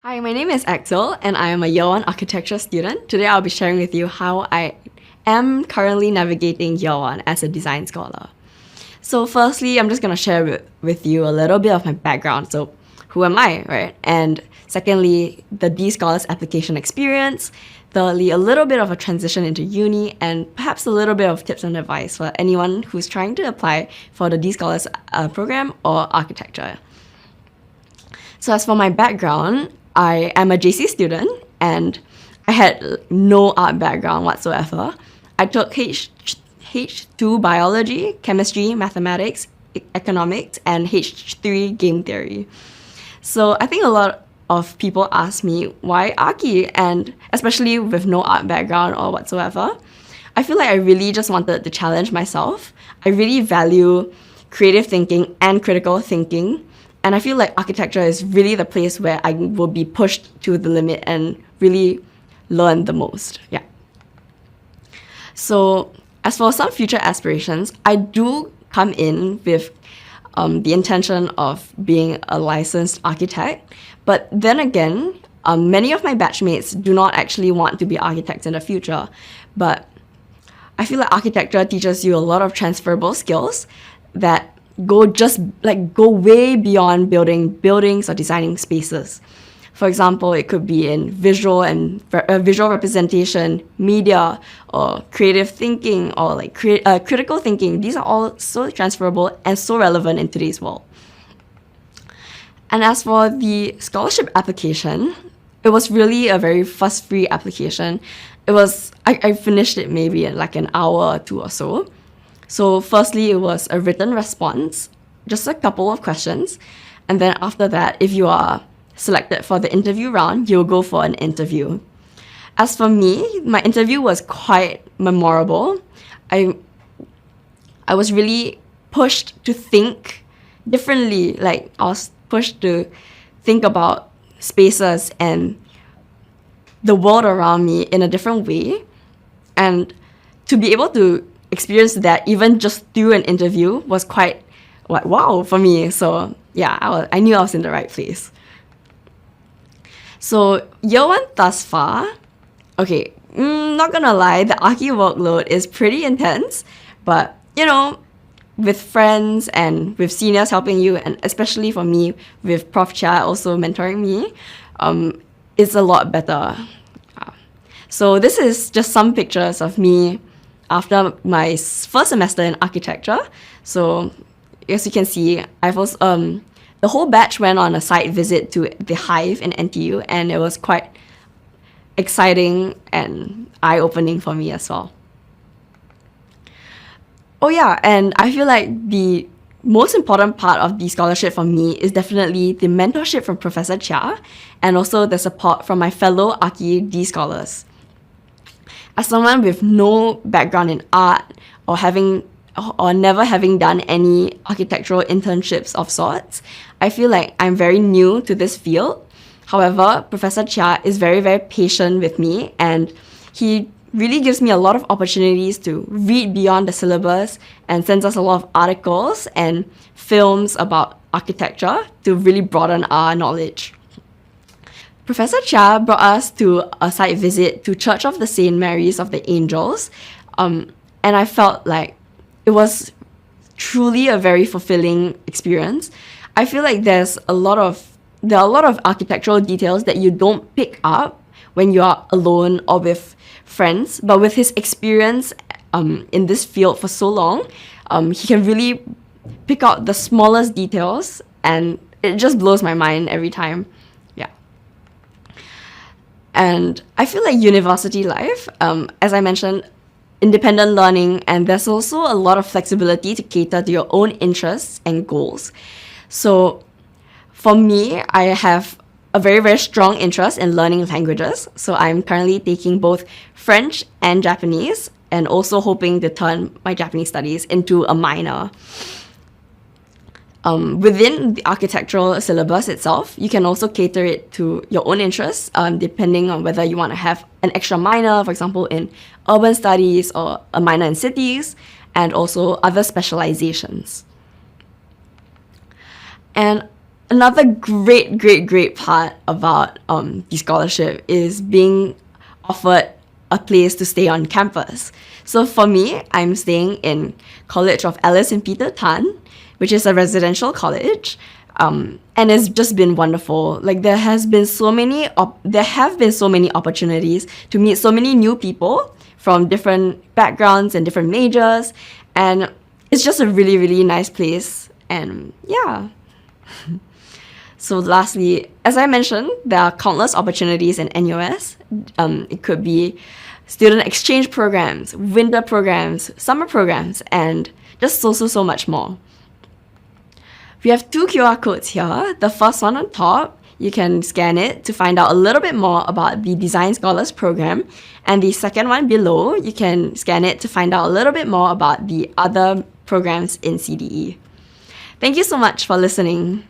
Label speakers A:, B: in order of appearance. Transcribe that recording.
A: Hi, my name is Axil, and I am a Year 1 architecture student. Today I'll be sharing with you how I am currently navigating Year 1 as a design scholar. So firstly, I'm just going to share with you a little bit of my background. So who am I, right? And secondly, the D-Scholars application experience. Thirdly, a little bit of a transition into uni, and perhaps a little bit of tips and advice for anyone who's trying to apply for the D-Scholars program or architecture. So as for my background, I am a JC student and I had no art background whatsoever. I took H2 biology, chemistry, mathematics, economics, and H3 game theory. So I think a lot of people ask me why Archi, and especially with no art background or whatsoever. I feel like I really just wanted to challenge myself. I really value creative thinking and critical thinking. And I feel like architecture is really the place where I will be pushed to the limit and really learn the most. Yeah. So as for some future aspirations, I do come in with the intention of being a licensed architect. But then again, many of my batchmates do not actually want to be architects in the future. But I feel like architecture teaches you a lot of transferable skills that go way beyond building buildings or designing spaces. For example, it could be in visual representation, media, or creative thinking, or critical thinking. These are all so transferable and so relevant in today's world. And as for the scholarship application, it was really a very fuss-free application. I finished it maybe in like an hour or two or so. So firstly, it was a written response, just a couple of questions. And then after that, if you are selected for the interview round, you'll go for an interview. As for me, my interview was quite memorable. I was really pushed to think differently. Like I was pushed to think about spaces and the world around me in a different way. And to be able to experience that even just through an interview was quite wow for me. So yeah, I knew I was in the right place. So Year 1 thus far, okay, not gonna lie, the Archi workload is pretty intense, but with friends and with seniors helping you, and especially for me with Prof. Chia also mentoring me, it's a lot better. So this is just some pictures of me after my first semester in architecture. So as you can see, the whole batch went on a site visit to the Hive in NTU, and it was quite exciting and eye-opening for me as well. Oh yeah, and I feel like the most important part of the scholarship for me is definitely the mentorship from Professor Chia and also the support from my fellow Archi D scholars. As someone with no background in art or never having done any architectural internships of sorts, I feel like I'm very new to this field. However, Professor Chia is very, very patient with me, and he really gives me a lot of opportunities to read beyond the syllabus and sends us a lot of articles and films about architecture to really broaden our knowledge. Professor Chia brought us to a site visit to Church of the St. Mary's of the Angels, and I felt like it was truly a very fulfilling experience. I feel like there are a lot of architectural details that you don't pick up when you are alone or with friends, but with his experience in this field for so long, he can really pick out the smallest details, and it just blows my mind every time. And I feel like university life, as I mentioned, independent learning, and there's also a lot of flexibility to cater to your own interests and goals. So for me, I have a very, very strong interest in learning languages. So I'm currently taking both French and Japanese, and also hoping to turn my Japanese studies into a minor. Within the architectural syllabus itself, you can also cater it to your own interests, depending on whether you want to have an extra minor, for example, in urban studies or a minor in cities, and also other specializations. And Another great part about the scholarship is being offered a place to stay on campus. So for me, I'm staying in College of Alice and Peter Tan, which is a residential college. And it's just been wonderful. Like there have been so many opportunities to meet so many new people from different backgrounds and different majors, and it's just a really nice place. And yeah. So lastly, as I mentioned, there are countless opportunities in NUS. It could be student exchange programs, winter programs, summer programs, and just so much more. We have 2 QR codes here. The first one on top, you can scan it to find out a little bit more about the Design Scholars program. And the second one below, you can scan it to find out a little bit more about the other programs in CDE. Thank you so much for listening.